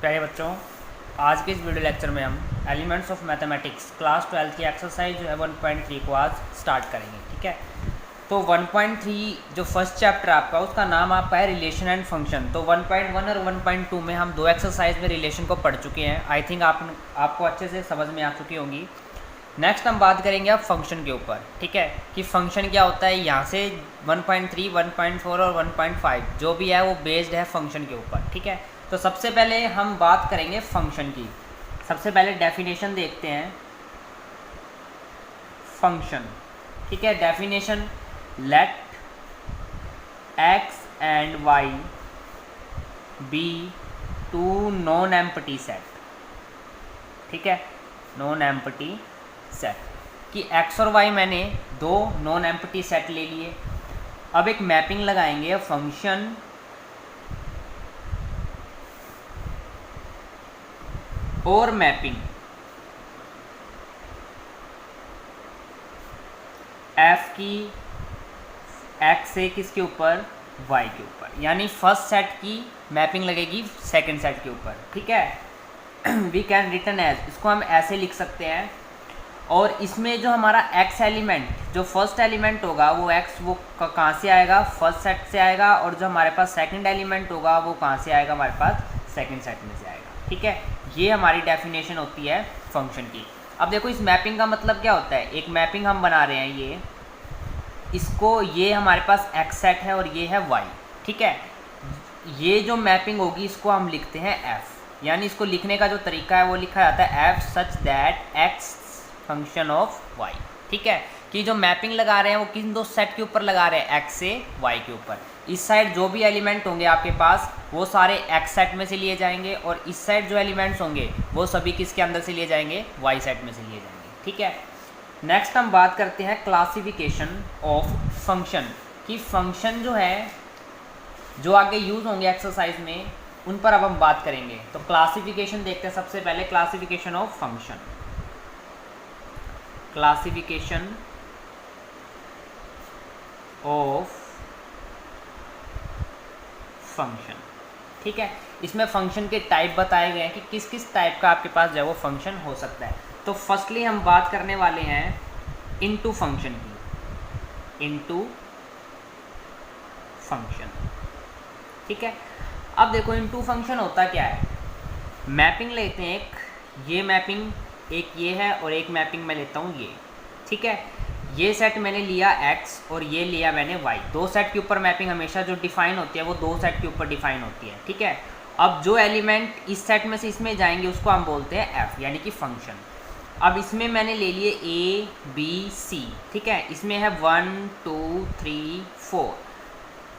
प्यारे बच्चों, आज के इस वीडियो लेक्चर में हम एलिमेंट्स ऑफ मैथमेटिक्स क्लास 12 की एक्सरसाइज जो है 1.3 को आज स्टार्ट करेंगे। ठीक है, तो 1.3 जो फर्स्ट चैप्टर आपका उसका नाम आपका है रिलेशन एंड फंक्शन। तो 1.1 और 1.2 में हम दो एक्सरसाइज में रिलेशन को पढ़ चुके हैं। आई थिंक आपको अच्छे से समझ में आ चुकी होंगी। नेक्स्ट हम बात करेंगे अब फंक्शन के ऊपर। ठीक है, कि फंक्शन क्या होता है। यहाँ से 1.3, 1.4 और 1.5 जो भी है वो बेस्ड है फंक्शन के ऊपर। ठीक है, तो सबसे पहले हम बात करेंगे फंक्शन की। सबसे पहले डेफिनेशन देखते हैं फंक्शन। ठीक है, definition, let x and y be two non empty set. ठीक है, नॉन एम्प्टी सेट कि x और y मैंने दो नॉन एम्प्टी सेट ले लिए। अब एक मैपिंग लगाएंगे फंक्शन और मैपिंग f की x से किसके ऊपर, y के ऊपर, यानी फर्स्ट सेट की मैपिंग लगेगी सेकंड सेट के ऊपर। ठीक है, वी कैन रिटर्न एज, इसको हम ऐसे लिख सकते हैं। और इसमें जो हमारा x एलिमेंट, जो फर्स्ट एलिमेंट होगा वो x वो कहाँ से आएगा, फर्स्ट सेट से आएगा। और जो हमारे पास सेकंड एलिमेंट होगा वो कहाँ से आएगा, हमारे पास सेकंड सेट में से आएगा। ठीक है, ये हमारी डेफिनेशन होती है फंक्शन की। अब देखो इस मैपिंग का मतलब क्या होता है। एक मैपिंग हम बना रहे हैं, ये इसको, ये हमारे पास x सेट है और ये है y। ठीक है, ये जो मैपिंग होगी इसको हम लिखते हैं f, यानी इसको लिखने का जो तरीका है वो लिखा जाता है f such that x function of y। ठीक है, कि जो मैपिंग लगा रहे हैं वो किन दो सेट के ऊपर लगा रहे हैं, x से y के ऊपर। इस साइड जो भी एलिमेंट होंगे आपके पास वो सारे x सेट में से लिए जाएंगे, और इस साइड जो एलिमेंट्स होंगे वो सभी किसके अंदर से लिए जाएंगे, y सेट में से लिए जाएंगे। ठीक है, नेक्स्ट हम बात करते हैं क्लासिफिकेशन ऑफ फंक्शन कि फंक्शन जो है जो आगे यूज़ होंगे एक्सरसाइज में उन पर अब हम बात करेंगे। तो क्लासिफिकेशन देखते हैं सबसे पहले, classification of function. Classification of function. ठीक है, इसमें फंक्शन के टाइप बताए गए हैं कि किस किस टाइप का आपके पास जो है वो फंक्शन हो सकता है। तो फर्स्टली हम बात करने वाले हैं इनटू फंक्शन की, इनटू फंक्शन। ठीक है, अब देखो इनटू फंक्शन होता क्या है। मैपिंग लेते हैं एक, ये मैपिंग एक ये है और एक मैपिंग मैं लेता हूँ ये। ठीक है, ये सेट मैंने लिया x और ये लिया मैंने y। दो सेट के ऊपर मैपिंग हमेशा जो डिफाइन होती है वो दो सेट के ऊपर डिफाइन होती है। ठीक है, अब जो एलिमेंट इस सेट में से इसमें जाएंगे उसको हम बोलते हैं f, यानी कि फंक्शन। अब इसमें मैंने ले लिए a b c। ठीक है, इसमें है 1 2 3 4।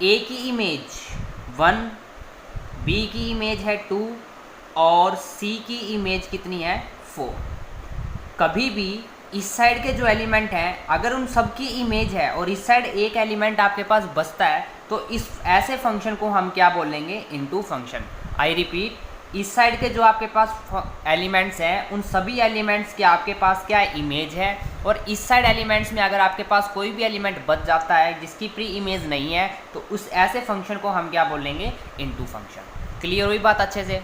a की इमेज 1, b की इमेज है 2 और c की इमेज कितनी है, 4। कभी भी इस साइड के जो एलिमेंट हैं अगर उन सब की इमेज है और इस साइड एक एलिमेंट आपके पास बचता है तो इस ऐसे फंक्शन को हम क्या बोलेंगे, इनटू फंक्शन। आई रिपीट, इस साइड के जो आपके पास एलिमेंट्स हैं उन सभी एलिमेंट्स के आपके पास क्या है, इमेज है। और इस साइड एलिमेंट्स में अगर आपके पास कोई भी एलिमेंट बच जाता है जिसकी प्री इमेज नहीं है तो उस ऐसे फंक्शन को हम क्या बोलेंगे, इनटू फंक्शन। क्लियर हुई बात अच्छे से।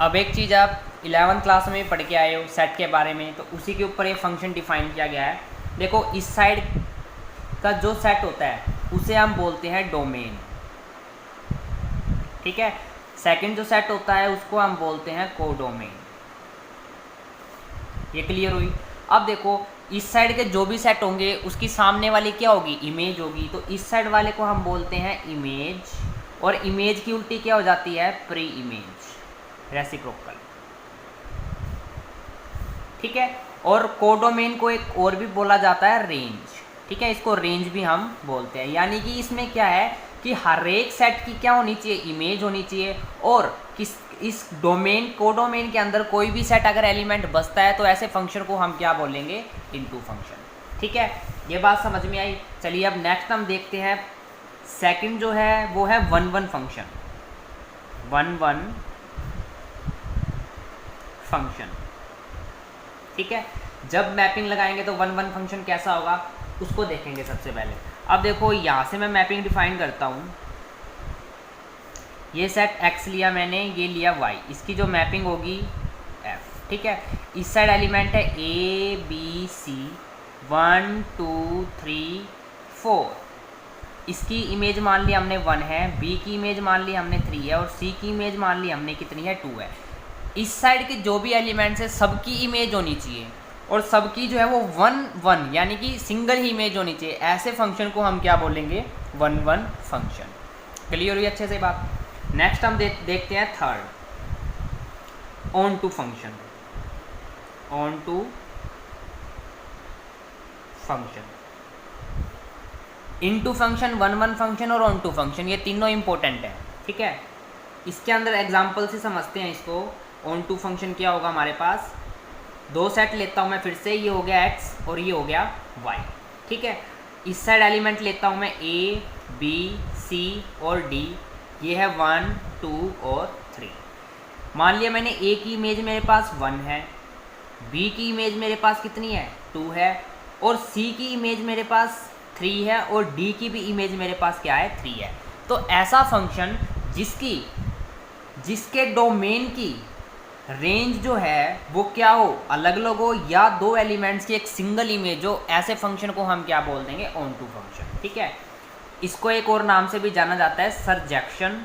अब एक चीज़ आप 11th क्लास में पढ़ के आए हो सेट के बारे में, तो उसी के ऊपर ये फंक्शन डिफाइन किया गया है। देखो इस साइड का जो सेट होता है उसे हम बोलते हैं डोमेन। ठीक है, सेकंड जो सेट होता है उसको हम बोलते हैं कोडोमेन। ये क्लियर हुई। अब देखो इस साइड के जो भी सेट होंगे उसकी सामने वाली क्या होगी, इमेज होगी। तो इस साइड वाले को हम बोलते हैं इमेज, और इमेज की उल्टी क्या हो जाती है, प्री इमेज, रेसिप्रोकल। ठीक है, और कोडोमेन को एक और भी बोला जाता है रेंज। ठीक है, इसको रेंज भी हम बोलते हैं। यानी कि इसमें क्या है कि हर एक सेट की क्या होनी चाहिए, इमेज होनी चाहिए। और किस इस डोमेन, कोडोमेन के अंदर कोई भी सेट अगर एलिमेंट बचता है तो ऐसे फंक्शन को हम क्या बोलेंगे, इनटू फंक्शन। ठीक है, ये बात समझ में आई। चलिए अब नेक्स्ट हम देखते हैं सेकंड जो है वो है 1 1 फंक्शन। 1 1 फंक्शन। ठीक है, जब मैपिंग लगाएंगे तो 1 1 फंक्शन कैसा होगा उसको देखेंगे सबसे पहले। अब देखो यहाँ से मैं मैपिंग डिफाइन करता हूँ, ये सेट x लिया मैंने, ये लिया y, इसकी जो मैपिंग होगी f, ठीक है। इस साइड एलिमेंट है a b c 1 2 3 4, इसकी इमेज मान ली हमने 1 है, b की इमेज मान ली हमने 3 है और c की इमेज मान ली हमने कितनी है 2 है। इस साइड के जो भी एलिमेंट्स है सबकी इमेज होनी चाहिए और सबकी जो है वो 1 1 यानी कि सिंगल ही इमेज होनी चाहिए। ऐसे फंक्शन को हम क्या बोलेंगे, 1 1 फंक्शन। क्लियर हुई अच्छे से बात। नेक्स्ट हम देखते हैं third, onto function. Onto function, into function, 1 1 function और ऑन टू फंक्शन, ये तीनों इंपॉर्टेंट है, ठीक है। इसके अंदर एग्जांपल से समझते हैं इसको। ऑन टू फंक्शन क्या होगा, हमारे पास दो सेट लेता हूँ मैं फिर से, ये हो गया x और ये हो गया y, ठीक है। इस साइड एलिमेंट लेता हूँ मैं a b c और d, ये है 1 2 और 3। मान लिया मैंने a की इमेज मेरे पास 1 है, b की इमेज मेरे पास कितनी है 2 है और c की इमेज मेरे पास 3 है और d की भी इमेज मेरे पास क्या है 3 है। तो ऐसा फंक्शन जिसके डोमेन की रेंज जो है वो क्या हो, अलग अलग हो या दो एलिमेंट्स की एक सिंगल इमेज हो, ऐसे फंक्शन को हम क्या बोल देंगे, ऑन टू फंक्शन, ठीक है। इसको एक और नाम से भी जाना जाता है सरजेक्शन,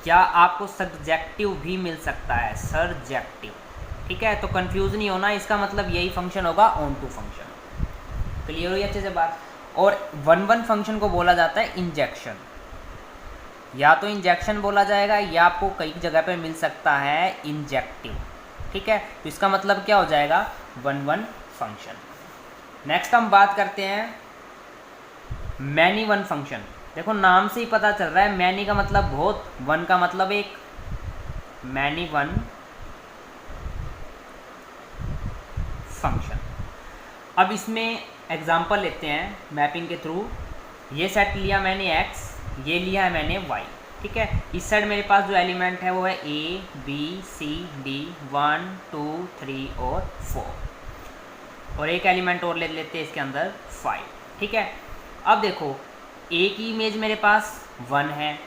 या आपको सब्जेक्टिव भी मिल सकता है, सरजेक्टिव, ठीक है। तो कंफ्यूज नहीं होना, इसका मतलब यही फंक्शन होगा ऑन टू फंक्शन। क्लियर हुई अच्छे से बात। और 1 1 फंक्शन को बोला जाता है इंजेक्शन, या तो इंजेक्शन बोला जाएगा या आपको कई जगह पे मिल सकता है इंजेक्टिव, ठीक है। तो इसका मतलब क्या हो जाएगा, 1 1 फंक्शन। नेक्स्ट हम बात करते हैं मैनी वन फंक्शन। देखो नाम से ही पता चल रहा है, मैनी का मतलब बहुत, वन का मतलब एक, मैनी वन फंक्शन। अब इसमें एग्जांपल लेते हैं मैपिंग के थ्रू। ये सेट लिया मैंने x, ये लिया है मैंने y, ठीक है। इस साइड मेरे पास जो एलिमेंट है वो है a b c d 1 2 3 और 4, और एक एलिमेंट और ले लेते हैं इसके अंदर 5, ठीक है। अब देखो a की इमेज मेरे पास 1 है,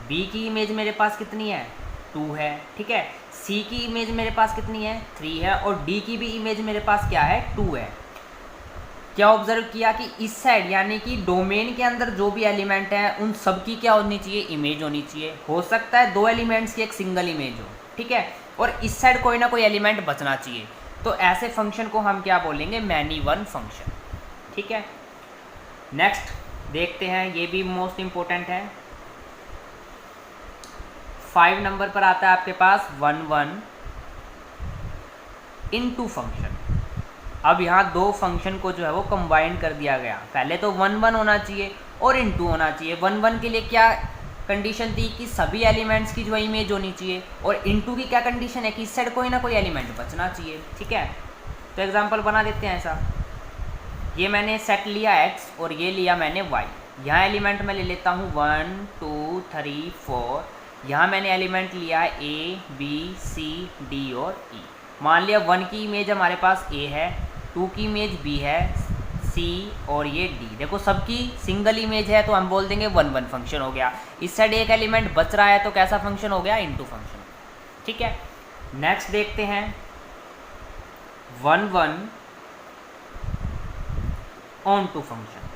b की इमेज मेरे पास कितनी है 2 है, ठीक है। c की इमेज मेरे पास कितनी है 3 है और d की भी इमेज मेरे पास क्या है 2 है। क्या ऑब्जर्व किया कि इस साइड यानी कि डोमेन के अंदर जो भी एलिमेंट है उन सब की क्या होनी चाहिए, इमेज होनी चाहिए। हो सकता है दो एलिमेंट्स की एक सिंगल इमेज हो, ठीक है, और इस साइड कोई ना कोई एलिमेंट बचना चाहिए। तो ऐसे फंक्शन को हम क्या बोलेंगे, मैनी वन फंक्शन, ठीक है। नेक्स्ट देखते हैं, ये भी मोस्ट इंपॉर्टेंट है। 5 नंबर पर आता है आपके पास 1 1 इनटू फंक्शन। अब यहाँ दो फंक्शन को जो है वो कंबाइन कर दिया गया। पहले तो 1 1 होना चाहिए और इनटू होना चाहिए। 1 1 के लिए क्या कंडीशन थी कि सभी एलिमेंट्स की जो इमेज होनी चाहिए, और इनटू की क्या कंडीशन है कि इस साइड कोई ना कोई एलिमेंट बचना चाहिए, ठीक है। तो एग्जांपल बना देते हैं ऐसा। ये मैंने सेट लिया x और ये लिया मैंने y। यहाँ एलिमेंट मैं ले लेता हूँ 1 2 3 4। यहाँ मैंने एलिमेंट लिया है a b c d और e। मान लिया 1 की इमेज हमारे पास a है, 2 की इमेज b है, c और ये d। देखो सबकी सिंगल इमेज है तो हम बोल देंगे 1 1 फंक्शन हो गया। इस साइड एक एलिमेंट बच रहा है तो कैसा फंक्शन हो गया, इनटू फंक्शन, ठीक है। नेक्स्ट देखते हैं 1 1 ऑन टू फंक्शन,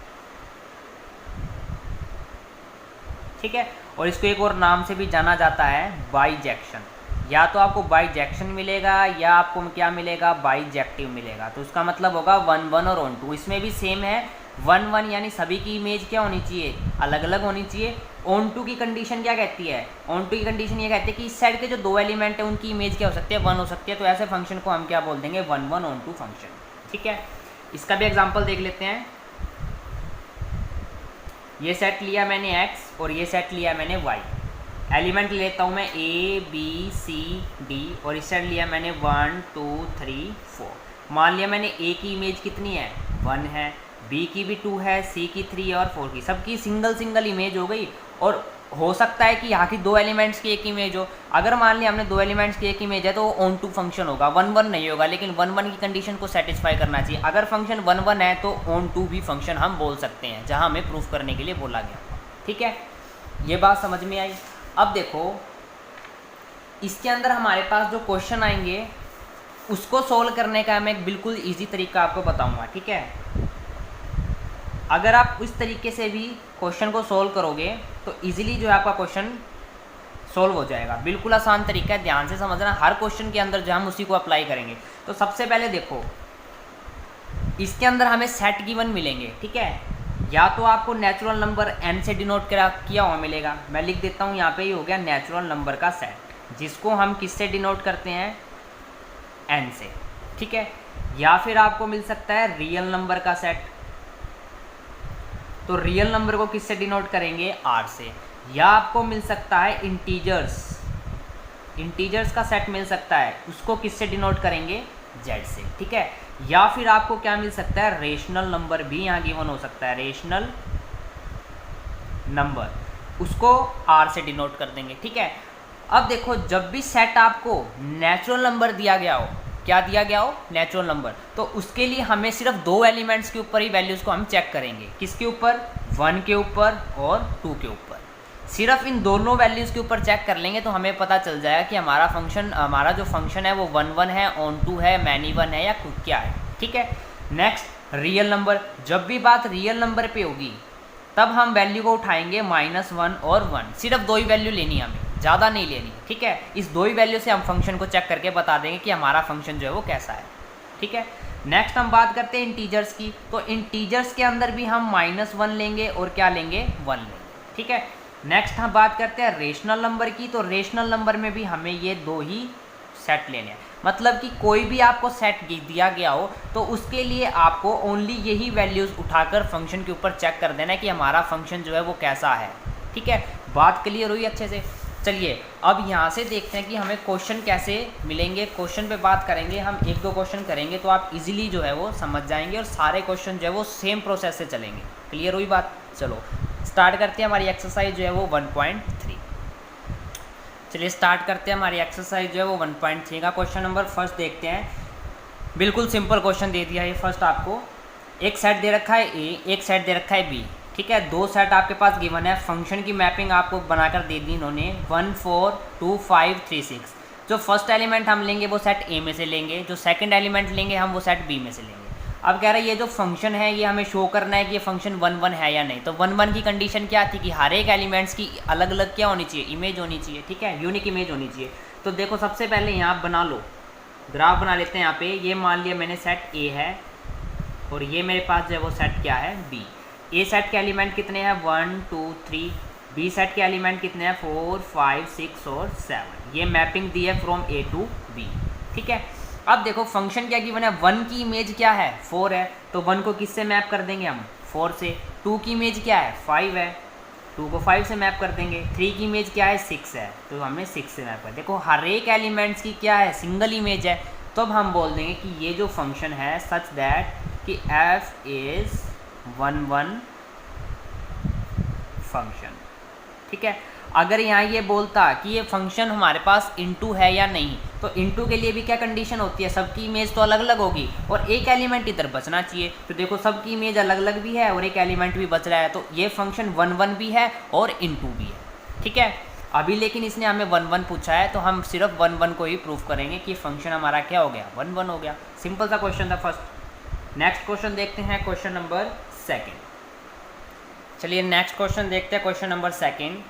ठीक है। और इसको एक और नाम से भी जाना जाता है बाइजेक्शन। या तो आपको बाइजेक्शन मिलेगा या आपको क्या मिलेगा, बाइजेक्टिव मिलेगा। तो इसका मतलब होगा 1 1 और ऑन टू। इसमें भी सेम है, 1 1 यानी सभी की इमेज क्या होनी चाहिए, अलग अलग होनी चाहिए। ऑन टू की कंडीशन क्या कहती है, ऑन टू की कंडीशन ये कहती है कि इस साइड के जो दो एलिमेंट है उनकी इमेज क्या हो सकती है, 1 हो सकती है। तो ऐसे फंक्शन को हम क्या बोल देंगे, 1 1 ऑन टू फंक्शन, ठीक है। इसका भी एग्जाम्पल देख लेते हैं। ये सेट लिया मैंने x और ये सेट लिया मैंने y। एलिमेंट लेता हूँ मैं a b c d और इस साइड लिया मैंने 1 2 3 4। मान लिया मैंने a की इमेज कितनी है, 1 है, b की भी 2 है, c की 3 और 4 की, सबकी सिंगल सिंगल इमेज हो गई। और हो सकता है कि यहाँ की दो एलिमेंट्स की एक इमेज हो। अगर मान लिया हमने दो एलिमेंट्स की एक इमेज है तो ऑन टू फंक्शन होगा, 1 1 नहीं होगा, लेकिन 1 1 की कंडीशन को सेटिस्फाई करना चाहिए। अगर फंक्शन 1 1 है तो ऑन टू भी फंक्शन हम बोल सकते हैं, जहाँ हमें प्रूफ करने के लिए बोला गया, ठीक है। ये बात समझ में आई। अब देखो इसके अंदर हमारे पास जो क्वेश्चन आएंगे उसको सोल्व करने का मैं एक बिल्कुल इजी तरीका आपको बताऊंगा, ठीक है। अगर आप इस तरीके से भी क्वेश्चन को सोल्व करोगे तो इजीली जो है आपका क्वेश्चन सोल्व हो जाएगा। बिल्कुल आसान तरीका है, ध्यान से समझना। हर क्वेश्चन के अंदर जो हम उसी को अप्लाई करेंगे। तो सबसे पहले देखो इसके अंदर हमें सेट गिवन मिलेंगे, ठीक है। या तो आपको नेचुरल नंबर n से डिनोट किया हुआ मिलेगा। मैं लिख देता हूँ यहाँ पे, ही हो गया नेचुरल नंबर का सेट, जिसको हम किससे डिनोट करते हैं, n से, ठीक है। या फिर आपको मिल सकता है रियल नंबर का सेट, तो रियल नंबर को किससे डिनोट करेंगे, r से। या आपको मिल सकता है इंटीजर्स का सेट मिल सकता है, उसको किससे डिनोट करेंगे, z से, ठीक है। या फिर आपको क्या मिल सकता है, रेशनल नंबर भी यहाँ गिवन हो सकता है, रेशनल नंबर, उसको r से डिनोट कर देंगे, ठीक है। अब देखो जब भी सेट आपको नेचुरल नंबर दिया गया हो, क्या दिया गया हो, नेचुरल नंबर, तो उसके लिए हमें सिर्फ दो एलिमेंट्स के ऊपर ही वैल्यूज़ को हम चेक करेंगे। किसके ऊपर, 1 के ऊपर और 2 के ऊपर। सिर्फ इन दोनों वैल्यूज़ के ऊपर चेक कर लेंगे तो हमें पता चल जाएगा कि हमारा जो फंक्शन है वो 1 1 है, ऑन 2 है, मैनी 1 है या कुछ क्या है, ठीक है। नेक्स्ट रियल नंबर, जब भी बात रियल नंबर पे होगी तब हम वैल्यू को उठाएंगे -1 और 1, सिर्फ दो ही वैल्यू लेनी है हमें, ज़्यादा नहीं लेनी, ठीक है। इस दो ही वैल्यू से हम फंक्शन को चेक करके बता देंगे कि हमारा फंक्शन जो है वो कैसा है, ठीक है। नेक्स्ट हम बात करते हैं इंटीजर्स की, तो इंटीजर्स के अंदर भी हम -1 लेंगे और क्या लेंगे, 1 लेंगे, ठीक है। नेक्स्ट हम बात करते हैं रेशनल नंबर की, तो रेशनल नंबर में भी हमें ये दो ही सेट लेने हैं। मतलब कि कोई भी आपको सेट दिया गया हो तो उसके लिए आपको ओनली यही वैल्यूज़ उठाकर फंक्शन के ऊपर चेक कर देना है कि हमारा फंक्शन जो है वो कैसा है, ठीक है। बात क्लियर हुई अच्छे से। चलिए अब यहाँ से देखते हैं कि हमें क्वेश्चन कैसे मिलेंगे। क्वेश्चन पे बात करेंगे हम, 1-2 क्वेश्चन करेंगे तो आप इजीली जो है वो समझ जाएंगे और सारे क्वेश्चन जो है वो सेम प्रोसेस से चलेंगे। क्लियर हुई बात। चलो स्टार्ट करते हैं हमारी एक्सरसाइज जो है वो 1.3। चलिए स्टार्ट करते हैं हमारी एक्सरसाइज जो है वो 1.3 का क्वेश्चन नंबर फर्स्ट देखते हैं। बिल्कुल सिंपल क्वेश्चन दे दिया है फर्स्ट आपको। एक सेट दे रखा है ए, एक सेट दे रखा है बी, ठीक है। दो सेट आपके पास गिवन है, फंक्शन की मैपिंग आपको बनाकर दे दी इन्होंने 1 4 2 5 3 6। जो फर्स्ट एलिमेंट हम लेंगे वो सेट ए में से लेंगे, जो सेकंड एलिमेंट लेंगे हम वो सेट बी में से लेंगे। अब कह रहा है ये जो फंक्शन है ये हमें शो करना है कि ये फंक्शन 1 1 है या नहीं। तो 1 1 की कंडीशन क्या थी कि हर एक एलिमेंट्स की अलग अलग क्या होनी चाहिए, इमेज होनी चाहिए, ठीक है, यूनिक इमेज होनी चाहिए। तो देखो सबसे पहले यहाँ बना लो, ग्राफ बना लेते हैं। यहाँ पे ये मान लिया मैंने सेट ए है और ये मेरे पास जो है वो सेट क्या है, बी। ए सेट के एलिमेंट कितने हैं, 1 2 3। बी सेट के एलिमेंट कितने हैं, 4 5 6 और 7। ये मैपिंग दी है फ्रॉम ए टू बी, ठीक है। अब देखो फंक्शन क्या गिवन है, 1 की इमेज क्या है, 4 है, तो 1 को किससे मैप कर देंगे हम, 4 से। 2 की इमेज क्या है, 5 है, 2 को 5 से मैप कर देंगे। 3 की इमेज क्या है, 6 है, तो हमने 6 से मैप कर। देखो हर एक एलिमेंट्स की क्या है, सिंगल इमेज है। तो अब हम बोल देंगे कि ये जो फंक्शन है सच दैट कि f इज़ 1 1 फंक्शन, ठीक है। अगर यहाँ ये बोलता कि ये फंक्शन हमारे पास इनटू है या नहीं, तो इनटू के लिए भी क्या कंडीशन होती है, सबकी इमेज तो अलग अलग होगी और एक एलिमेंट इधर बचना चाहिए। तो देखो सबकी इमेज अलग अलग भी है और एक एलिमेंट भी बच रहा है, तो ये फंक्शन 1 1 भी है और इनटू भी है, ठीक है। अभी लेकिन इसने हमें 1 1 पूछा है तो हम सिर्फ 1 1 को ही प्रूव करेंगे कि फंक्शन हमारा क्या हो गया, 1 1 हो गया। सिंपल सा क्वेश्चन था फर्स्ट। नेक्स्ट क्वेश्चन देखते हैं, क्वेश्चन नंबर 2। चलिए नेक्स्ट क्वेश्चन देखते हैं, क्वेश्चन नंबर 2।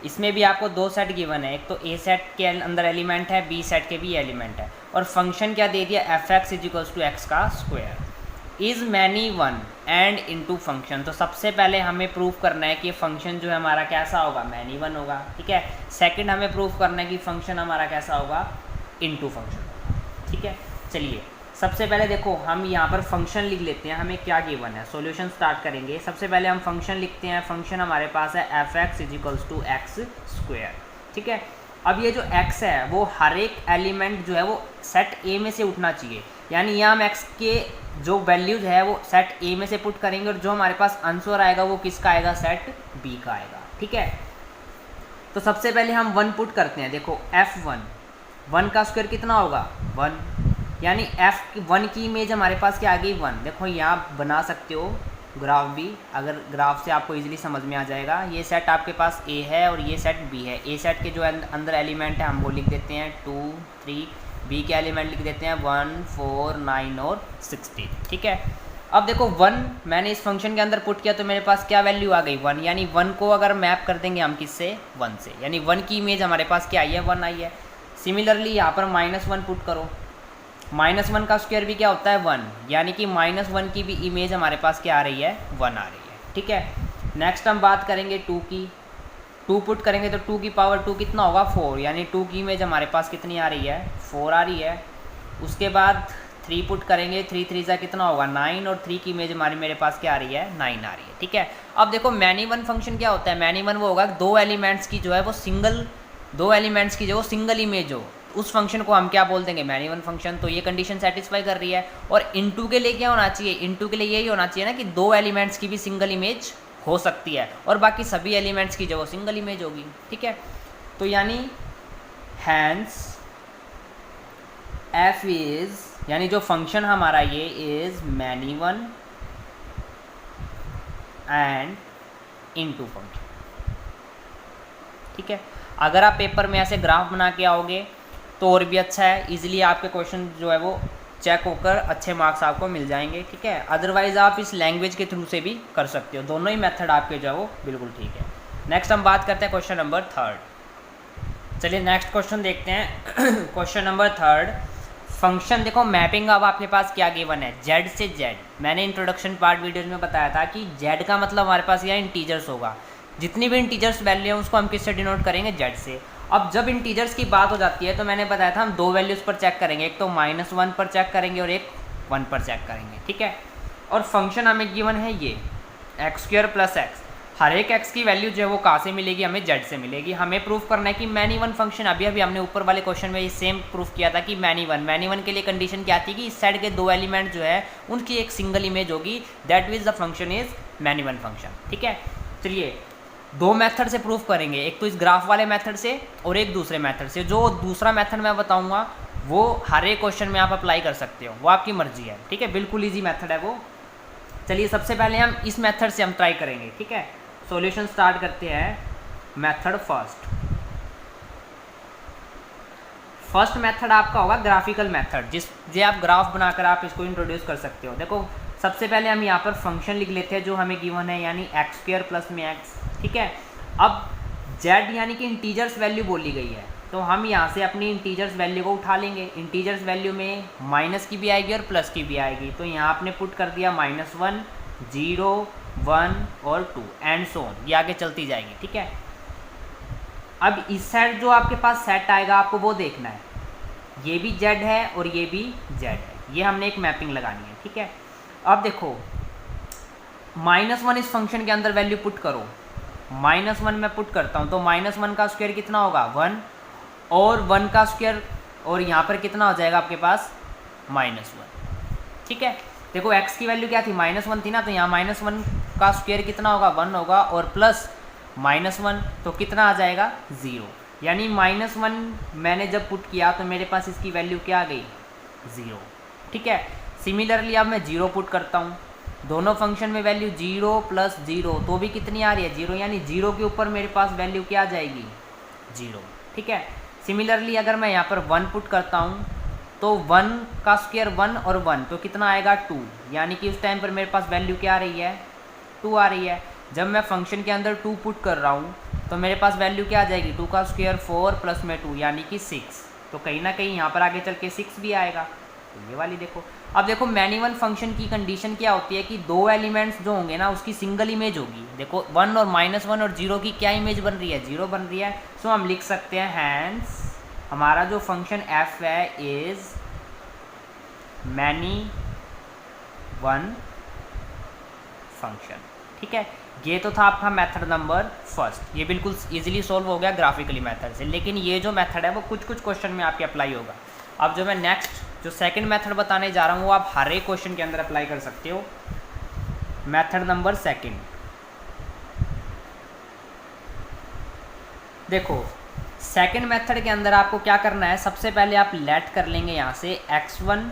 इसमें भी आपको दो सेट गिवन है, एक तो ए सेट के अंदर एलिमेंट है, बी सेट के भी एलिमेंट है, और फंक्शन क्या दे दिया, f(x) = x का square is many 1 and into function. तो सबसे पहले हमें प्रूफ करना है कि फंक्शन जो है हमारा कैसा होगा, मैनी 1 होगा, ठीक है। सेकंड हमें प्रूफ करना है कि फंक्शन हमारा कैसा होगा, इनटू फंक्शन, ठीक है। चलिए सबसे पहले देखो हम यहाँ पर फंक्शन लिख लेते हैं, हमें क्या गिवन है, सॉल्यूशन स्टार्ट करेंगे। सबसे पहले हम फंक्शन लिखते हैं, फंक्शन हमारे पास है f(x) = x², ठीक है। अब ये जो x है वो हर एक एलिमेंट जो है वो सेट a में से उठना चाहिए, यानी यहाँ हम x के जो वैल्यूज़ है वो सेट a में से पुट करेंगे और जो हमारे पास आंसर आएगा वो किसका आएगा, सेट b का आएगा, ठीक है। तो सबसे पहले हम 1 पुट करते हैं। देखो f1, 1 का स्क्वायर कितना होगा, 1, यानी f1 की इमेज हमारे पास क्या आ गई, 1। देखो यहाँ बना सकते हो ग्राफ भी, अगर ग्राफ से आपको इजीली समझ में आ जाएगा। ये सेट आपके पास ए है और ये सेट बी है। ए सेट के जो अंदर एलिमेंट है हम वो लिख देते हैं 2 3, बी के एलिमेंट लिख देते हैं 1 4 9 और 16, ठीक है। अब देखो 1 मैंने इस फंक्शन के अंदर पुट किया तो मेरे पास क्या वैल्यू आ गई 1, यानी 1 को अगर मैप कर देंगे हम किससे 1 से, यानी 1 की इमेज हमारे पास क्या आई है 1 आई है। सिमिलरली यहाँ पर -1 पुट करो, -1 का स्क्वायर भी क्या होता है 1, यानी कि -1 की भी इमेज हमारे पास क्या आ रही है 1 आ रही है, ठीक है। नेक्स्ट हम बात करेंगे 2 की, 2 पुट करेंगे तो 2 की पावर 2 कितना होगा 4, यानी 2 की इमेज हमारे पास कितनी आ रही है 4 आ रही है। उसके बाद 3 पुट करेंगे, 3 3 सा कितना होगा 9 और 3 की इमेज हमारी मेरे पास क्या आ रही है 9 आ रही है, ठीक है। अब देखो मैनी वन फंक्शन क्या होता है, मैनी वन वो होगा दो एलिमेंट्स की जो है वो सिंगल इमेज हो, उस फंक्शन को हम क्या बोल देंगे मैनी वन फंक्शन। तो ये कंडीशन सेटिस्फाई कर रही है। और इनटू के लिए क्या होना चाहिए, इनटू के लिए यही होना चाहिए ना कि दो एलिमेंट्स की भी सिंगल इमेज हो सकती है और बाकी सभी एलिमेंट्स की जो वो सिंगल इमेज होगी, ठीक है। तो यानी हैंस एफ इज, यानी जो फंक्शन हमारा ये is many one and into function, ठीक है। अगर आप पेपर में ऐसे ग्राफ बना के आओगे तो और भी अच्छा है, इजीली आपके क्वेश्चन जो है वो चेक होकर अच्छे मार्क्स आपको मिल जाएंगे, ठीक है। अदरवाइज़ आप इस लैंग्वेज के थ्रू से भी कर सकते हो, दोनों ही मेथड आपके जो है वो बिल्कुल ठीक है। नेक्स्ट हम बात करते हैं क्वेश्चन नंबर 3। चलिए नेक्स्ट क्वेश्चन देखते हैं। क्वेश्चन नंबर 3, फंक्शन देखो मैपिंग अब आपके पास क्या गिवन है z से z। मैंने इंट्रोडक्शन पार्ट वीडियोज में बताया था कि z का मतलब हमारे पास यह इंटीजर्स होगा, जितनी भी इंटीजर्स वैल्यू है उसको हम किससे डिनोट करेंगे z से। अब जब इंटीजर्स की बात हो जाती है तो मैंने बताया था हम दो वैल्यूज़ पर चेक करेंगे, एक तो -1 पर चेक करेंगे और एक 1 पर चेक करेंगे, ठीक है। और फंक्शन हमें गिवन है ये x² + x, हर एक x की वैल्यू जो है वो कहाँ से मिलेगी, हमें z से मिलेगी। हमें प्रूफ करना है कि मैनी वन फंक्शन, अभी हमने ऊपर वाले क्वेश्चन में ये सेम प्रूफ किया था कि मैनी वन के लिए कंडीशन क्या थी कि इस साइड के दो एलिमेंट जो है उनकी एक सिंगल इमेज होगी, that means the function is many one function, ठीक है। चलिए दो मेथड से प्रूफ करेंगे, एक तो इस ग्राफ वाले मेथड से और एक दूसरे मेथड से। जो दूसरा मेथड मैं बताऊंगा वो हर एक क्वेश्चन में आप अप्लाई कर सकते हो, वो आपकी मर्जी है, ठीक है। बिल्कुल ईजी मेथड है वो। चलिए सबसे पहले हम इस मेथड से हम ट्राई करेंगे, ठीक है। सॉल्यूशन स्टार्ट करते हैं। मेथड फर्स्ट मेथड आपका होगा ग्राफिकल मेथड, जिससे आप ग्राफ बनाकर आप इसको इंट्रोड्यूस कर सकते हो। देखो सबसे पहले हम यहाँ पर फंक्शन लिख लेते हैं जो हमें गिवन है, यानी x² + में x, ठीक है। अब z यानी कि इंटीजर्स वैल्यू बोली गई है, तो हम यहाँ से अपनी इंटीजर्स वैल्यू को उठा लेंगे। इंटीजर्स वैल्यू में माइनस की भी आएगी और प्लस की भी आएगी, तो यहाँ आपने पुट कर दिया -1 0 1 और 2 एंड सो ऑन, ये आगे चलती जाएगी, ठीक है। अब इस साइड जो आपके पास सेट आएगा आपको वो देखना है, ये भी z है और ये भी z है, ये हमने एक मैपिंग लगानी है, ठीक है। अब देखो -1 इस फंक्शन के अंदर वैल्यू पुट करो, -1 मैं पुट करता हूँ तो -1 का स्क्वायर कितना होगा 1 और 1 का स्क्वायर, और यहाँ पर कितना हो जाएगा आपके पास -1, ठीक है। देखो x की वैल्यू क्या थी -1 थी ना, तो यहाँ -1 का स्क्वायर कितना होगा 1 होगा और प्लस -1 तो कितना आ जाएगा 0, यानी -1 मैंने जब पुट किया तो मेरे पास इसकी वैल्यू क्या आ गई 0, ठीक है। सिमिलरली अब मैं 0 पुट करता हूँ, दोनों फंक्शन में वैल्यू 0 + 0 तो भी कितनी आ रही है 0, यानी 0 के ऊपर मेरे पास वैल्यू क्या आ जाएगी 0, ठीक है। सिमिलरली अगर मैं यहाँ पर 1 पुट करता हूँ तो 1 का स्क्वायर 1 और 1 तो कितना आएगा 2, यानी कि उस टाइम पर मेरे पास वैल्यू क्या आ रही है 2 आ रही है। जब मैं फंक्शन के अंदर 2 पुट कर रहा हूँ तो मेरे पास वैल्यू क्या आ जाएगी 2 का स्क्वायर 4 प्लस में 2 यानी कि 6, तो कहीं ना कहीं यहाँ पर आगे चल के 6 भी आएगा, तो ये वाली देखो। अब देखो मैनी वन फंक्शन की कंडीशन क्या होती है कि दो एलिमेंट्स जो होंगे ना उसकी सिंगल इमेज होगी। देखो 1 और -1 और 0 की क्या इमेज बन रही है 0 बन रही है, सो हम लिख सकते हैं हैंस हमारा जो फंक्शन f है इज मैनी वन फंक्शन, ठीक है। ये तो था आपका मेथड नंबर फर्स्ट, ये बिल्कुल इजीली सॉल्व हो गया ग्राफिकली मेथड से, लेकिन ये जो मेथड है वो कुछ क्वेश्चन में आपके अप्लाई होगा। अब जो मैं नेक्स्ट जो सेकंड मेथड बताने जा रहा हूँ वो आप हर एक क्वेश्चन के अंदर अप्लाई कर सकते हो। मेथड नंबर सेकंड, देखो सेकंड मेथड के अंदर आपको क्या करना है, सबसे पहले आप लेट कर लेंगे यहाँ से x1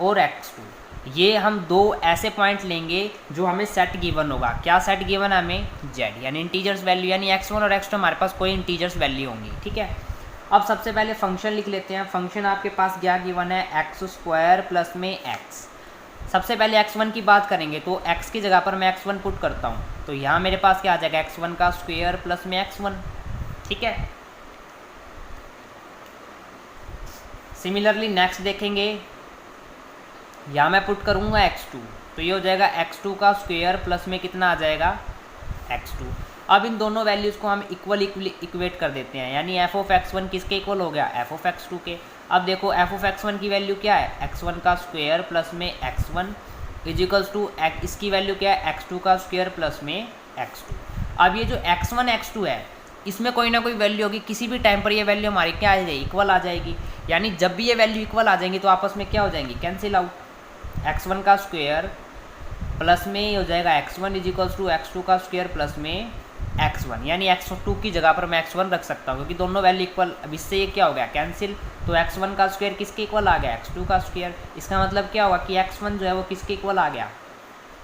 और x2, ये हम दो ऐसे पॉइंट लेंगे जो हमें सेट गिवन होगा। क्या सेट गिवन हमें? जेड, यानी इंटीजर्स वैल्यू, यानी x1 और x2 हमारे पास कोई इंटीजर्स वैल्यू होंगी। ठीक है, अब सबसे पहले फंक्शन लिख लेते हैं। फंक्शन आपके पास क्या गिवन है? एक्स स्क्वायर प्लस में एक्स। सबसे पहले x1 की बात करेंगे तो x की जगह पर मैं x1 पुट करता हूँ, तो यहाँ मेरे पास क्या आ जाएगा? x1 का स्क्वायर प्लस में x1। ठीक है, सिमिलरली नेक्स्ट देखेंगे, यहाँ मैं पुट करूँगा x2, तो ये हो जाएगा x2 का स्क्वायर प्लस में कितना आ जाएगा? x2। अब इन दोनों वैल्यूज़ को हम इक्वली इक्वेट कर देते हैं, यानी f ऑफ x1 किसके इक्वल हो गया? f ऑफ x2 के। अब देखो f ऑफ x1 की वैल्यू क्या है? x1 का स्क्वायर प्लस में x1 इजिकल्स टू इसकी वैल्यू क्या है? x2 का स्क्वायर प्लस में x2। अब ये जो x1 x2 है, इसमें कोई ना कोई वैल्यू होगी, किसी भी टाइम पर ये वैल्यू हमारी क्या आ जाएगी? इक्वल आ जाएगी। यानी जब भी ये वैल्यू इक्वल आ जाएंगी तो आपस में क्या हो जाएंगी? Cancel out. x1 का स्क्वायर प्लस में ये हो जाएगा x1 इजिकल्स टू x2 का स्क्वायर प्लस में x1, यानी x2 की जगह पर मैं x1 रख सकता हूँ क्योंकि दोनों वैल्यू इक्वल। अब इससे ये क्या हो गया? कैंसिल। तो x1 का स्क्वायर किसके इक्वल आ गया? x2 का स्क्वायर। इसका मतलब क्या होगा कि x1 जो है वो किसके इक्वल आ गया?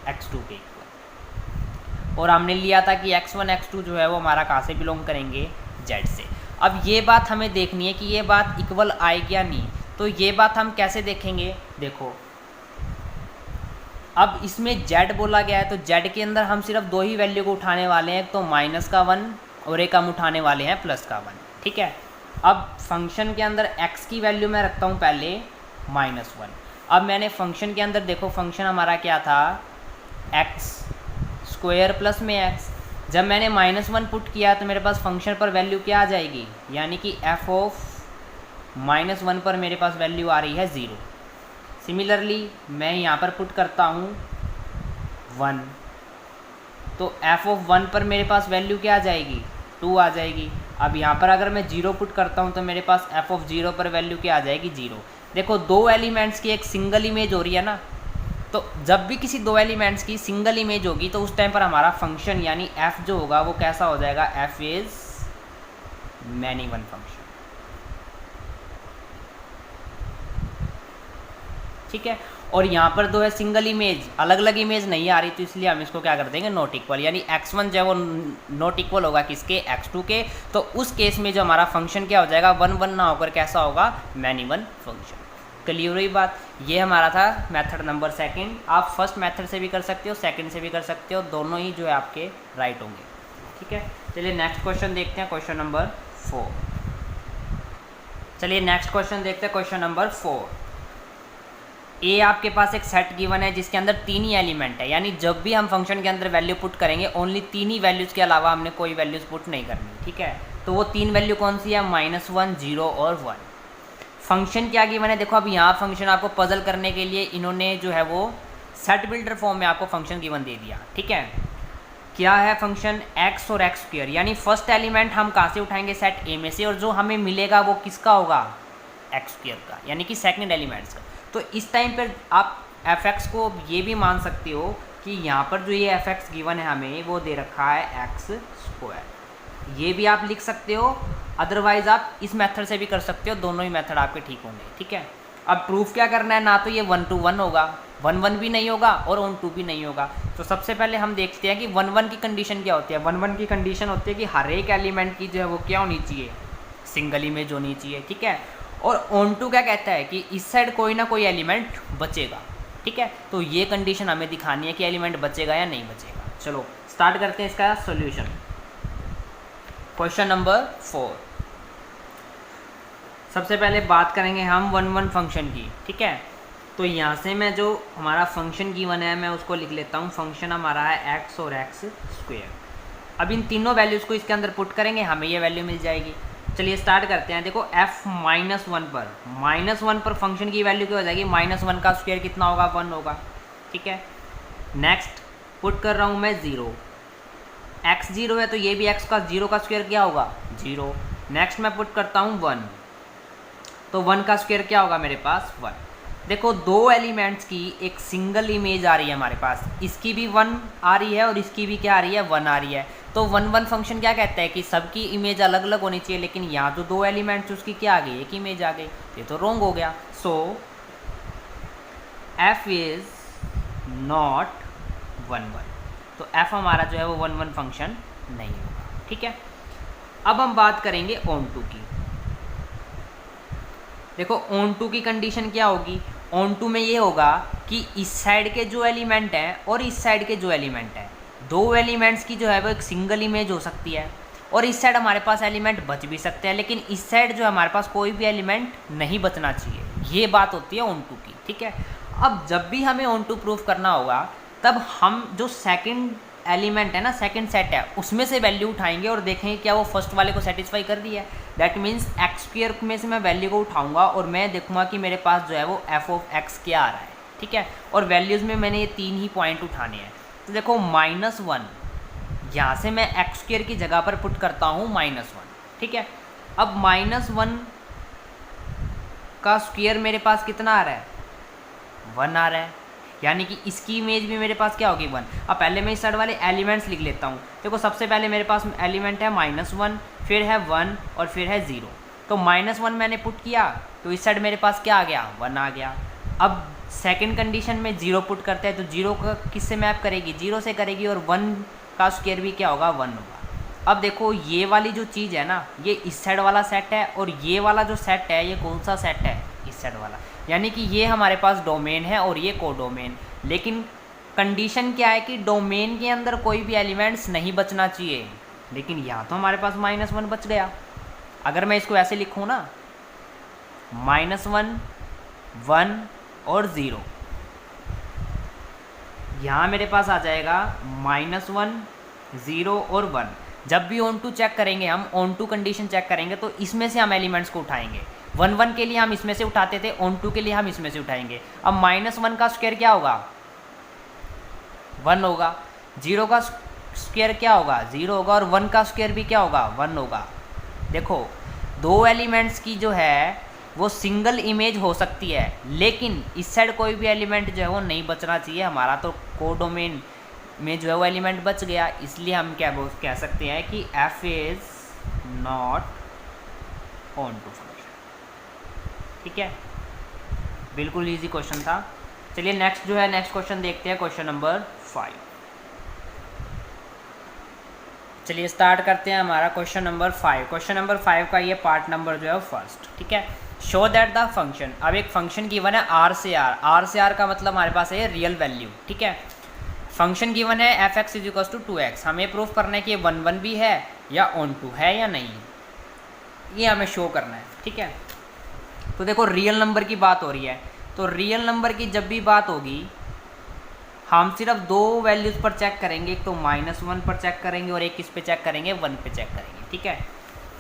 x2 के इक्वल। और हमने लिया था कि x1 x2 जो है वो हमारा कहाँ से बिलोंग करेंगे? z से। अब ये बात हमें देखनी है कि ये बात इक्वल आएगी या नहीं। तो ये बात हम कैसे देखेंगे? देखो, अब इसमें z बोला गया है तो z के अंदर हम सिर्फ दो ही वैल्यू को उठाने वाले हैं, तो माइनस का 1 और एक हम उठाने वाले हैं प्लस का 1। ठीक है, अब फंक्शन के अंदर x की वैल्यू मैं रखता हूँ पहले -1। अब मैंने फंक्शन के अंदर देखो, फंक्शन हमारा क्या था? x स्क्वायर प्लस में x। जब मैंने -1 पुट किया तो मेरे पास फंक्शन पर वैल्यू क्या आ जाएगी? यानी कि f ऑफ -1 पर मेरे पास वैल्यू आ रही है 0। सिमिलरली मैं यहाँ पर पुट करता हूँ 1, तो f ऑफ 1 पर मेरे पास वैल्यू क्या आ जाएगी? 2 आ जाएगी। अब यहाँ पर अगर मैं 0 पुट करता हूँ तो मेरे पास f ऑफ 0 पर वैल्यू क्या आ जाएगी? 0। देखो, दो एलिमेंट्स की एक सिंगल इमेज हो रही है ना, तो जब भी किसी दो एलिमेंट्स की सिंगल इमेज होगी तो उस टाइम पर हमारा फंक्शन यानी f जो होगा वो कैसा हो जाएगा? f is many one function. ठीक है, और यहाँ पर दो है सिंगल इमेज, अलग अलग इमेज नहीं आ रही, तो इसलिए हम इसको क्या कर देंगे? Not equal. यानी x1 जो है वो नॉट इक्वल होगा किसके? x2 के। तो उस केस में जो हमारा फंक्शन क्या हो जाएगा? 1 1 ना होकर कैसा होगा? Many one function. क्लियर हुई बात? ये हमारा था मेथड नंबर 2। आप फर्स्ट मेथड से भी कर सकते हो, सेकंड से भी कर सकते हो, दोनों ही जो है आपके राइट होंगे। ठीक है, चलिए नेक्स्ट क्वेश्चन देखते हैं, क्वेश्चन नंबर 4। चलिए नेक्स्ट क्वेश्चन देखते हैं, क्वेश्चन नंबर 4। ए आपके पास एक सेट गिवन है जिसके अंदर 3 ही एलिमेंट है, यानी जब भी हम फंक्शन के अंदर वैल्यू पुट करेंगे ओनली 3 ही वैल्यूज़ के अलावा हमने कोई वैल्यूज़ पुट नहीं करनी। ठीक है, तो वो 3 वैल्यू कौन सी है? -1, 0 और 1। फंक्शन क्या गिवन है? देखो, अब यहाँ फंक्शन आपको पजल करने के लिए इन्होंने जो है वो सेट बिल्डर फॉर्म में आपको फंक्शन गिवन दे दिया। ठीक है, क्या है फंक्शन? x और x स्क्वायर, यानी फर्स्ट एलिमेंट हम कहाँ से उठाएंगे? सेट ए में से, और जो हमें मिलेगा वो किसका होगा? x स्क्वायर का, यानी कि सेकंड एलिमेंट्स का। तो इस टाइम पर आप fx को ये भी मान सकते हो कि यहाँ पर जो ये fx गिवन है हमें वो दे रखा है x स्क्वायर, ये भी आप लिख सकते हो। अदरवाइज़ आप इस मेथड से भी कर सकते हो, दोनों ही मेथड आपके ठीक होंगे। ठीक है, अब प्रूफ क्या करना है? ना तो ये 1 to 1 होगा, 1 1 भी नहीं होगा और ऑन 2 भी नहीं होगा। तो सबसे पहले हम देखते हैं कि 1 1 की कंडीशन क्या होती है। 1 1 की कंडीशन होती है कि हर एक एलिमेंट की जो है वो क्या होनी चाहिए? सिंगल इमेज होनी चाहिए। ठीक है, और ऑन 2 क्या कहता है कि इस साइड कोई ना कोई एलिमेंट बचेगा। ठीक है, तो ये कंडीशन हमें दिखानी है कि एलिमेंट बचेगा या नहीं बचेगा। चलो स्टार्ट करते हैं इसका सॉल्यूशन। क्वेश्चन नंबर 4, सबसे पहले बात करेंगे हम 1 1 फंक्शन की। ठीक है, तो यहाँ से मैं जो हमारा फंक्शन गिवन है मैं उसको लिख लेता हूँ। फंक्शन हमारा है x और x स्क्वायर। अब इन तीनों वैल्यूज़ को इसके अंदर पुट करेंगे, हमें ये वैल्यू मिल जाएगी। चलिए स्टार्ट करते हैं। देखो f -1 पर फंक्शन की वैल्यू क्या हो जाएगी? -1 का स्क्वायर कितना होगा? 1 होगा। ठीक है, नेक्स्ट पुट कर रहा हूँ मैं 0। x 0 है तो ये भी x का 0 का स्क्वायर क्या होगा? 0। नेक्स्ट मैं पुट करता हूँ 1, तो 1 का स्क्वायर क्या होगा मेरे पास? 1। देखो, दो एलिमेंट्स की एक सिंगल इमेज आ रही है हमारे पास, इसकी भी 1 आ रही है और इसकी भी क्या आ रही है? 1 आ रही है। तो 1 1 फंक्शन क्या कहता है कि सबकी इमेज अलग अलग होनी चाहिए, लेकिन यहाँ जो दो एलिमेंट्स उसकी क्या आ गई? एक इमेज आ गई। ये तो रॉन्ग हो गया। सो f इज़ नॉट 1 1, तो f हमारा जो है वो 1 1 फंक्शन नहीं होगा। ठीक है, अब हम बात करेंगे ऑन टू की। देखो ऑन टू की कंडीशन क्या होगी, ऑन टू में ये होगा कि इस साइड के जो एलिमेंट हैं और इस साइड के जो एलिमेंट हैं, दो एलिमेंट्स की जो है वो एक सिंगल इमेज हो सकती है, और इस साइड हमारे पास एलिमेंट बच भी सकते हैं, लेकिन इस साइड जो है हमारे पास कोई भी एलिमेंट नहीं बचना चाहिए। ये बात होती है ऑन टू की। ठीक है, अब जब भी हमें ऑन टू प्रूफ करना होगा तब हम जो सेकंड एलिमेंट है ना, सेकंड सेट है, उसमें से वैल्यू उठाएंगे और देखेंगे क्या वो फर्स्ट वाले को सेटिस्फाई कर रही है। दैट मीन्स एक्स स्क्वायर में से मैं वैल्यू को उठाऊंगा और मैं देखूंगा कि मेरे पास जो है वो एफ ऑफ एक्स क्या आ रहा है। ठीक है, और वैल्यूज़ में मैंने ये 3 ही पॉइंट उठाने हैं। तो देखो -1 यहाँ से मैं एक्स स्क्वायर की जगह पर पुट करता हूँ -1। ठीक है, अब -1 का स्क्वायर मेरे पास कितना आ रहा है, 1 आ रहा है, यानी कि इसकी इमेज भी मेरे पास क्या होगी 1। अब पहले मैं इस साइड वाले एलिमेंट्स लिख लेता हूँ। देखो सबसे पहले मेरे पास एलिमेंट है -1, फिर है 1 और फिर है 0। तो -1 मैंने पुट किया तो इस साइड मेरे पास क्या आ गया, 1 आ गया। अब सेकंड कंडीशन में 0 पुट करते हैं तो 0 का किससे मैप करेगी, 0 से करेगी, और 1 का स्क्वायर भी क्या होगा, 1 होगा। अब देखो ये वाली जो चीज़ है ना, ये इस साइड वाला सेट है, और ये वाला जो सेट है ये कौन सा सेट है, इस साइड वाला, यानी कि ये हमारे पास डोमेन है और ये कोडोमेन। लेकिन कंडीशन क्या है कि डोमेन के अंदर कोई भी एलिमेंट्स नहीं बचना चाहिए, लेकिन यहाँ तो हमारे पास -1 बच गया। अगर मैं इसको ऐसे लिखूँ ना, -1 1 और 0, यहाँ मेरे पास आ जाएगा -1 0 और 1। जब भी ऑन टू चेक करेंगे, हम ऑन टू कंडीशन चेक करेंगे तो इसमें से हम एलिमेंट्स को उठाएंगे। 1 1 के लिए हम इसमें से उठाते थे, ऑन टू के लिए हम इसमें से उठाएंगे। अब -1 का स्क्वायर क्या होगा, 1 होगा, 0 का स्क्वायर क्या होगा, 0 होगा, और 1 का स्क्वायर भी क्या होगा, 1 होगा। देखो दो एलिमेंट्स की जो है वो सिंगल इमेज हो सकती है, लेकिन इस साइड कोई भी एलिमेंट जो है वो नहीं बचना चाहिए। हमारा तो कोडोमेन में जो है वो एलिमेंट बच गया, इसलिए हम क्या कह सकते हैं कि f is not onto function. ठीक है, बिल्कुल इजी क्वेश्चन था। चलिए नेक्स्ट जो है, नेक्स्ट क्वेश्चन देखते हैं, क्वेश्चन नंबर 5। चलिए स्टार्ट करते हैं हमारा क्वेश्चन नंबर 5। क्वेश्चन नंबर 5 का ये पार्ट नंबर जो है फर्स्ट। ठीक है, शो दैट द फंक्शन, अब एक फंक्शन गिवन है r से r, r से r का मतलब हमारे पास है रियल वैल्यू। ठीक है, फंक्शन गिवन है f(x = 2x), हमें प्रूफ करना है कि 1 1 भी है या ऑन टू है या नहीं, ये हमें शो करना है। ठीक है, तो देखो रियल नंबर की बात हो रही है, तो रियल नंबर की जब भी बात होगी हम सिर्फ दो वैल्यूज़ पर चेक करेंगे, एक तो -1 पर चेक करेंगे और एक किस पे चेक करेंगे, 1 पे चेक करेंगे। ठीक है,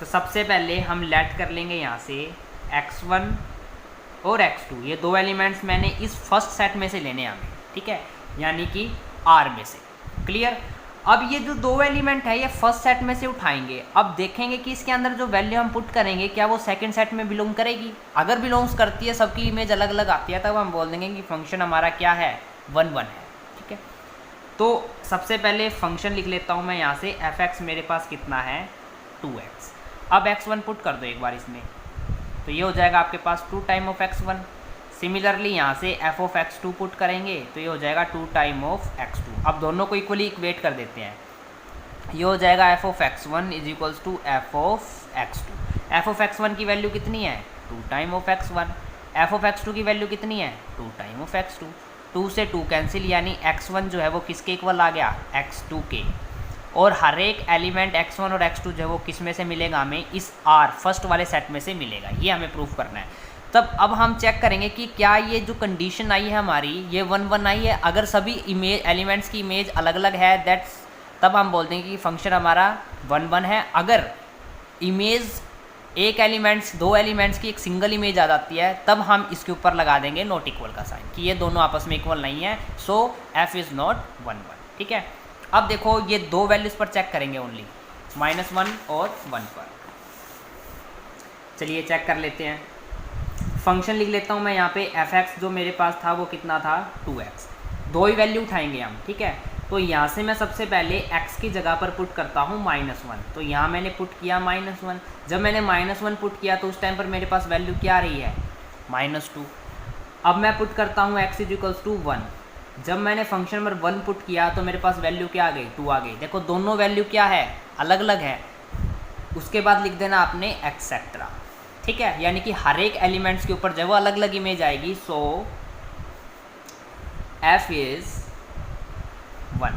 तो सबसे पहले हम लेट कर लेंगे यहाँ से x1 और x2, ये दो एलिमेंट्स मैंने इस फर्स्ट सेट में से लेने हैं हमें। ठीक है, यानी कि R में से। क्लियर, अब ये जो दो एलिमेंट है ये फर्स्ट सेट में से उठाएंगे। अब देखेंगे कि इसके अंदर जो वैल्यू हम पुट करेंगे क्या वो सेकंड सेट में बिलोंग करेगी। अगर बिलोंग्स करती है, सबकी इमेज अलग अलग आती है, तब हम बोल देंगे कि फंक्शन हमारा क्या है, 1 1 है। ठीक है, तो सबसे पहले फंक्शन लिख लेता हूँ मैं यहाँ से, f(x) मेरे पास कितना है, 2x। अब x1 पुट कर दो एक बार इसमें, तो ये हो जाएगा आपके पास 2 टाइम ऑफ x1। सिमिलरली यहाँ से f(x2) पुट करेंगे तो ये हो जाएगा 2 टाइम ऑफ x2। अब दोनों को इक्वली इक्वेट कर देते हैं, ये हो जाएगा f(x1) = f(x2)। f(x1) की वैल्यू कितनी है, 2 टाइम ऑफ x1। f(x2) की वैल्यू कितनी है, 2 टाइम ऑफ x2। 2 से 2 कैंसिल, यानी x1 जो है वो किसके इक्वल आ गया, x2 के। और हर एक एलिमेंट x1 और x2 जो है वो किस में से मिलेगा, हमें इस R फर्स्ट वाले सेट में से मिलेगा। ये हमें प्रूफ करना है। तब अब हम चेक करेंगे कि क्या ये जो कंडीशन आई है हमारी, ये 1 1 आई है। अगर सभी इमेज एलिमेंट्स की इमेज अलग अलग है, दैट्स, तब हम बोलते हैं कि फंक्शन हमारा 1 1 है। अगर इमेज एक एलिमेंट्स, दो एलिमेंट्स की एक सिंगल इमेज आ जाती है, तब हम इसके ऊपर लगा देंगे नॉट इक्वल का साइन कि ये दोनों आपस में इक्वल नहीं है, सो f इज़ नॉट 1 1। ठीक है, अब देखो ये दो वैल्यूज़ पर चेक करेंगे ओनली, -1 और 1 पर। चलिए चेक कर लेते हैं। फंक्शन लिख लेता हूँ मैं यहाँ पे, f(x) जो मेरे पास था वो कितना था, 2x। दो ही वैल्यू उठाएंगे हम। ठीक है, तो यहाँ से मैं सबसे पहले x की जगह पर पुट करता हूँ -1, तो यहाँ मैंने पुट किया -1। जब मैंने -1 पुट किया तो उस टाइम पर मेरे पास वैल्यू क्या आ रही है, -2। अब मैं पुट करता हूँ x इक्वल्स टू 1। जब मैंने फंक्शन नंबर 1 पुट किया तो मेरे पास वैल्यू क्या आ गई, 2 आ गई। देखो दोनों वैल्यू क्या है, अलग अलग है। उसके बाद लिख देना आपने एक्सेट्रा, ठीक है, यानी कि हर एक एलिमेंट्स के ऊपर जब वो अलग अलग इमेज आएगी। सो f इज 1।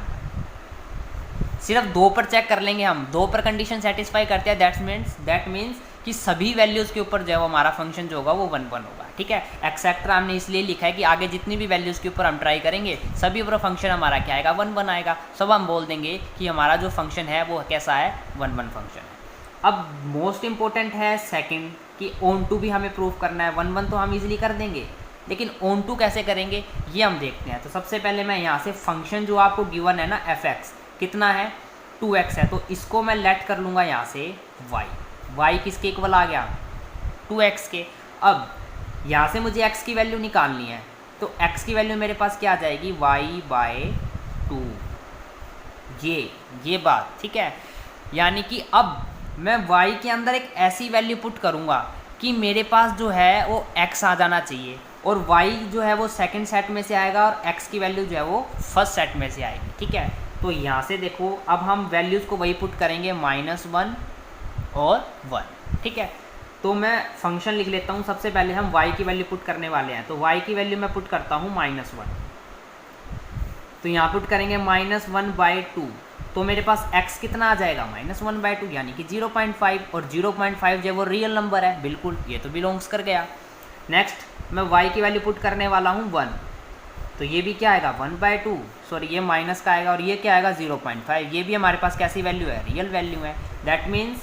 सिर्फ 2 पर चेक कर लेंगे हम, 2 पर कंडीशन सेटिस्फाई करते हैं, दैट मीन्स कि सभी वैल्यूज़ के ऊपर जो है वो हमारा फंक्शन जो होगा वो 1 1 होगा, ठीक है। एक्सेट्रा हमने इसलिए लिखा है कि आगे जितनी भी वैल्यूज़ के ऊपर हम ट्राई करेंगे सभी पर फंक्शन हमारा क्या आएगा, 1 1 आएगा। सब हम बोल देंगे कि हमारा जो फंक्शन है वो कैसा है, 1 1 फंक्शन है। अब मोस्ट इंपॉर्टेंट है सेकंड कि ऑन टू भी हमें प्रूव करना है। 1 1 तो हम इजीली कर देंगे, लेकिन ऑन टू कैसे करेंगे ये हम देखते हैं। तो सबसे पहले मैं यहाँ से फंक्शन जो आपको गिवन है ना f(x) कितना है, 2x है, तो इसको मैं लेट कर लूँगा यहाँ से y किसके इक्वल आ गया, 2x के। अब यहाँ से मुझे x की वैल्यू निकालनी है, तो x की वैल्यू मेरे पास क्या आ जाएगी, y/2। ये बात ठीक है। यानी कि अब मैं y के अंदर एक ऐसी वैल्यू पुट करूँगा कि मेरे पास जो है वो x आ जाना चाहिए, और y जो है वो सेकंड सेट में से आएगा और x की वैल्यू जो है वो फर्स्ट सेट में से आएगी, ठीक है। तो यहाँ से देखो अब हम वैल्यूज़ को वही पुट करेंगे, -1 और 1, ठीक है। तो मैं फंक्शन लिख लेता हूँ। सबसे पहले हम y की वैल्यू पुट करने वाले हैं, तो y की वैल्यू मैं पुट करता हूँ -1। तो यहाँ पुट करेंगे -1/2, तो मेरे पास x कितना आ जाएगा, -1/2 यानी कि 0.5, और 0.5 जो वो रियल नंबर है, बिल्कुल ये तो बिलोंग्स कर गया। नेक्स्ट मैं y की वैल्यू पुट करने वाला हूँ 1, तो ये भी क्या आएगा 1/2, सॉरी ये माइनस का आएगा, और ये क्या आएगा 0.5। ये भी हमारे पास कैसी वैल्यू है, रियल वैल्यू है। दैट मीन्स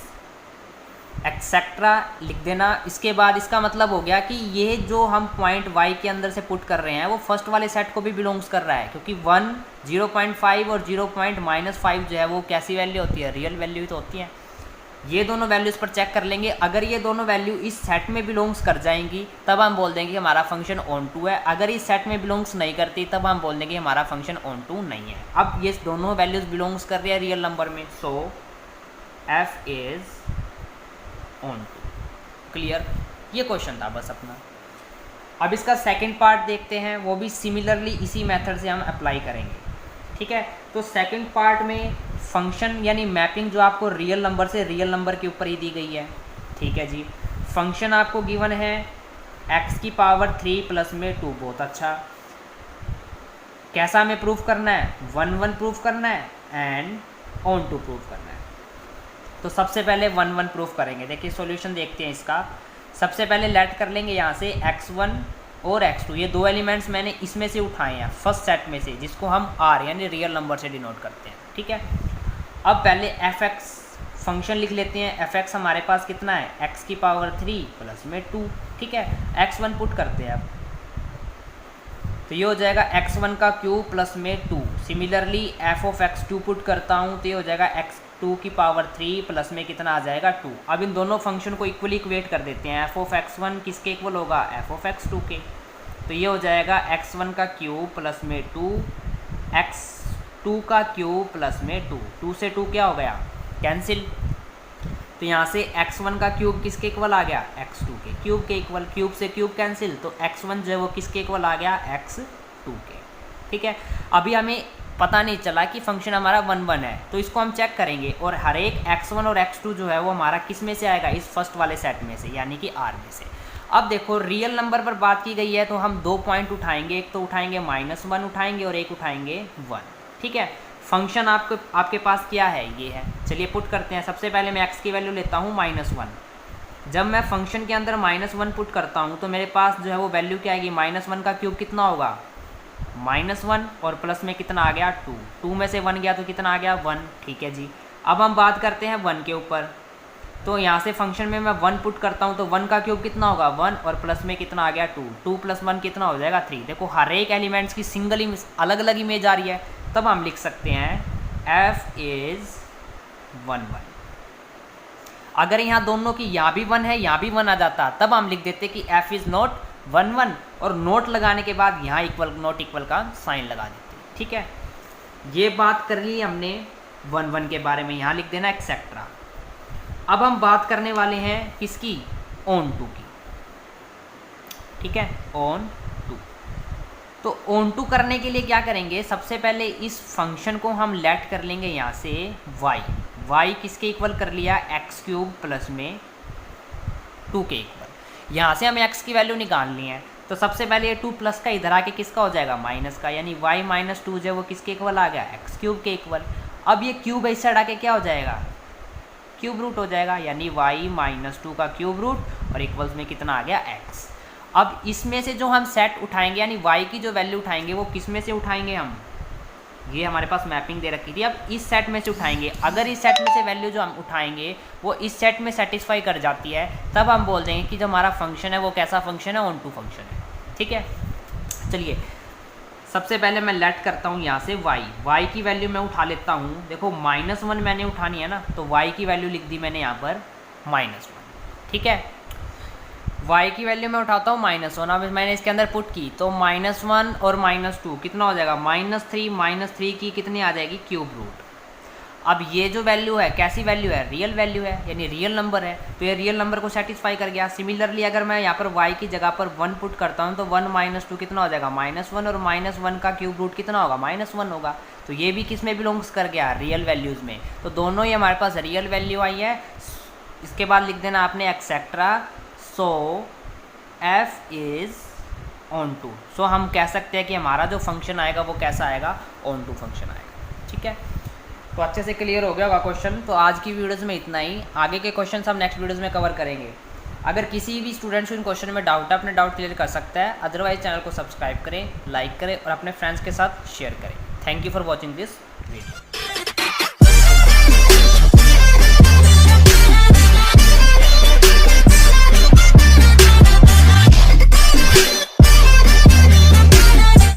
एक्सेट्रा लिख देना। इसके बाद इसका मतलब हो गया कि ये जो हम पॉइंट y के अंदर से पुट कर रहे हैं वो फर्स्ट वाले सेट को भी बिलोंग्स कर रहा है, क्योंकि 1, 0.5 और 0.-5 जो है वो कैसी वैल्यू होती है, रियल वैल्यू ही तो होती है। ये दोनों वैल्यूज़ पर चेक कर लेंगे, अगर ये दोनों वैल्यू इस सेट में बिलोंग्स कर जाएंगी तब हम बोल देंगे कि हमारा फंक्शन ऑन टू है। अगर इस सेट में बिलोंग्स नहीं करती तब हम बोल देंगे कि हमारा फंक्शन ऑन टू नहीं है। अब ये दोनों वैल्यूज़ बिलोंग्स कर रही है रियल नंबर में, so f is onto. Clear, ये क्वेश्चन था बस अपना। अब इसका सेकंड पार्ट देखते हैं, वो भी सिमिलरली इसी मेथड से हम अप्लाई करेंगे, ठीक है। तो सेकंड पार्ट में फंक्शन यानी मैपिंग जो आपको रियल नंबर से रियल नंबर के ऊपर ही दी गई है, ठीक है जी। फंक्शन आपको गिवन है x³ 3 में 2, बहुत अच्छा। कैसा हमें प्रूफ करना है, 1 1 प्रूफ करना है एंड ऑन टू प्रूफ करना है। तो सबसे पहले 1 1 प्रूफ करेंगे। देखिए सॉल्यूशन देखते हैं इसका। सबसे पहले लेट कर लेंगे यहाँ से x1 और x2, ये दो एलिमेंट्स मैंने इसमें से उठाए हैं फर्स्ट सेट में से, जिसको हम r यानी रियल नंबर से डिनोट करते हैं, ठीक है। अब पहले f(x) फंक्शन लिख लेते हैं। f(x) हमारे पास कितना है, x³ में 2, ठीक है। x1 पुट करते हैं अब, तो ये हो जाएगा x1³ में 2। सिमिलरली f(x2) पुट करता हूँ तो ये हो जाएगा x2³ में कितना आ जाएगा 2। अब इन दोनों फंक्शन को इक्वली इक्वेट कर देते हैं। f(x1) किसके इक्वल होगा, f(x2) के। तो ये हो जाएगा x1³ में 2, x2³ में 2। 2 से 2 क्या हो गया, कैंसिल। तो यहाँ से x1³ किसके इक्वल आ गया, x2 के क्यूब के इक्वल। क्यूब से क्यूब कैंसिल, तो x1 जो है वो किसके इक्वल आ गया, x2 के, ठीक है। अभी हमें पता नहीं चला कि फंक्शन हमारा 1 1 है, तो इसको हम चेक करेंगे, और हर एक x1 और x2 जो है वो हमारा किस में से आएगा, इस फर्स्ट वाले सेट में से, यानी कि r में से। अब देखो रियल नंबर पर बात की गई है, तो हम 2 पॉइंट उठाएंगे, एक तो उठाएंगे -1 उठाएंगे और एक उठाएंगे 1, ठीक है। फंक्शन आपके पास क्या है, ये है। चलिए पुट करते हैं। सबसे पहले मैं x की वैल्यू लेता हूँ -1। जब मैं फंक्शन के अंदर -1 पुट करता हूँ तो मेरे पास जो है वो वैल्यू क्या आएगी, -1 का क्यूब कितना होगा, -1 और प्लस में कितना आ गया 2। 2 में से 1 गया तो कितना आ गया 1, ठीक है जी। अब हम बात करते हैं 1 के ऊपर, तो यहाँ से फंक्शन में मैं 1 पुट करता हूँ तो 1 का क्यूब कितना होगा 1, और प्लस में कितना आ गया 2। 2 + 1 कितना हो जाएगा 3। देखो हर एक एलिमेंट्स की सिंगल अलग अलग इमेज आ रही है, तब हम लिख सकते हैं f इज़ 1 1। अगर यहाँ दोनों की यहाँ भी 1 है यहाँ भी 1 आ जाता, तब हम लिख देते कि f इज़ नॉट 1 1, और नोट लगाने के बाद यहाँ इक्वल नॉट इक्वल का साइन लगा देते, ठीक है। ये बात कर ली हमने 1 1 के बारे में, यहाँ लिख देना एक्सेट्रा। अब हम बात करने वाले हैं किसकी, ऑन टू की, ठीक है, ऑन टू। तो ऑन टू करने के लिए क्या करेंगे, सबसे पहले इस फंक्शन को हम लेट कर लेंगे यहाँ से y किसके इक्वल कर लिया, एक्स क्यूब प्लस में 2 के इक्वल। यहाँ से हमें x की वैल्यू निकालनी है, तो सबसे पहले ये 2 प्लस का इधर आके किसका हो जाएगा, माइनस का, यानी y माइनस 2 जो है वो किसके इक्वल आ गया, एक्स क्यूब के इक्वल। अब ये क्यूब इस साइड आके क्या हो जाएगा, क्यूब रूट हो जाएगा, यानी y माइनस 2 का क्यूब रूट और इक्वल्स में कितना आ गया, x। अब इसमें से जो हम सेट उठाएंगे यानी y की जो वैल्यू उठाएंगे वो किस में से उठाएंगे हम, ये हमारे पास मैपिंग दे रखी थी, अब इस सेट में से उठाएंगे। अगर इस सेट में से वैल्यू जो हम उठाएंगे वो इस सेट में सेटिस्फाई कर जाती है, तब हम बोल देंगे कि जो हमारा फंक्शन है वो कैसा फंक्शन है, ऑन टू फंक्शन है। ठीक है, चलिए सबसे पहले मैं लेट करता हूँ यहाँ से y की वैल्यू मैं उठा लेता हूँ। देखो -1 मैंने उठानी है ना, तो y की वैल्यू लिख दी मैंने यहाँ पर -1। ठीक है, y की वैल्यू मैं उठाता हूँ -1। अब मैंने इसके अंदर पुट की तो -1 और -2 कितना हो जाएगा, -3 की कितनी आ जाएगी, क्यूब रूट। अब ये जो वैल्यू है कैसी वैल्यू है, रियल वैल्यू है, यानी रियल नंबर है, तो ये रियल नंबर को सेटिस्फाई कर गया। सिमिलरली अगर मैं यहाँ पर y की जगह पर 1 पुट करता हूँ तो 1 - 2 कितना हो जाएगा, -1, और -1 का क्यूब रूट कितना होगा, -1 होगा। तो ये भी किस में बिलोंग्स कर गया, रियल वैल्यूज़ में। तो दोनों ही हमारे पास रियल वैल्यू आई है। इसके बाद लिख देना आपने etcetera, so f is onto. So हम कह सकते हैं कि हमारा जो फंक्शन आएगा वो कैसा आएगा, ऑन टू फंक्शन आएगा। ठीक है, तो अच्छे से क्लियर हो गया होगा क्वेश्चन। तो आज की वीडियोज़ में इतना ही, आगे के क्वेश्चन हम नेक्स्ट वीडियोज़ में कवर करेंगे। अगर किसी भी स्टूडेंट्स को इन क्वेश्चन में डाउट है, अपने डाउट क्लियर कर सकता है। अदरवाइज चैनल को सब्सक्राइब करें, लाइक करें और अपने फ्रेंड्स के साथ शेयर करें। Thank you for watching this video.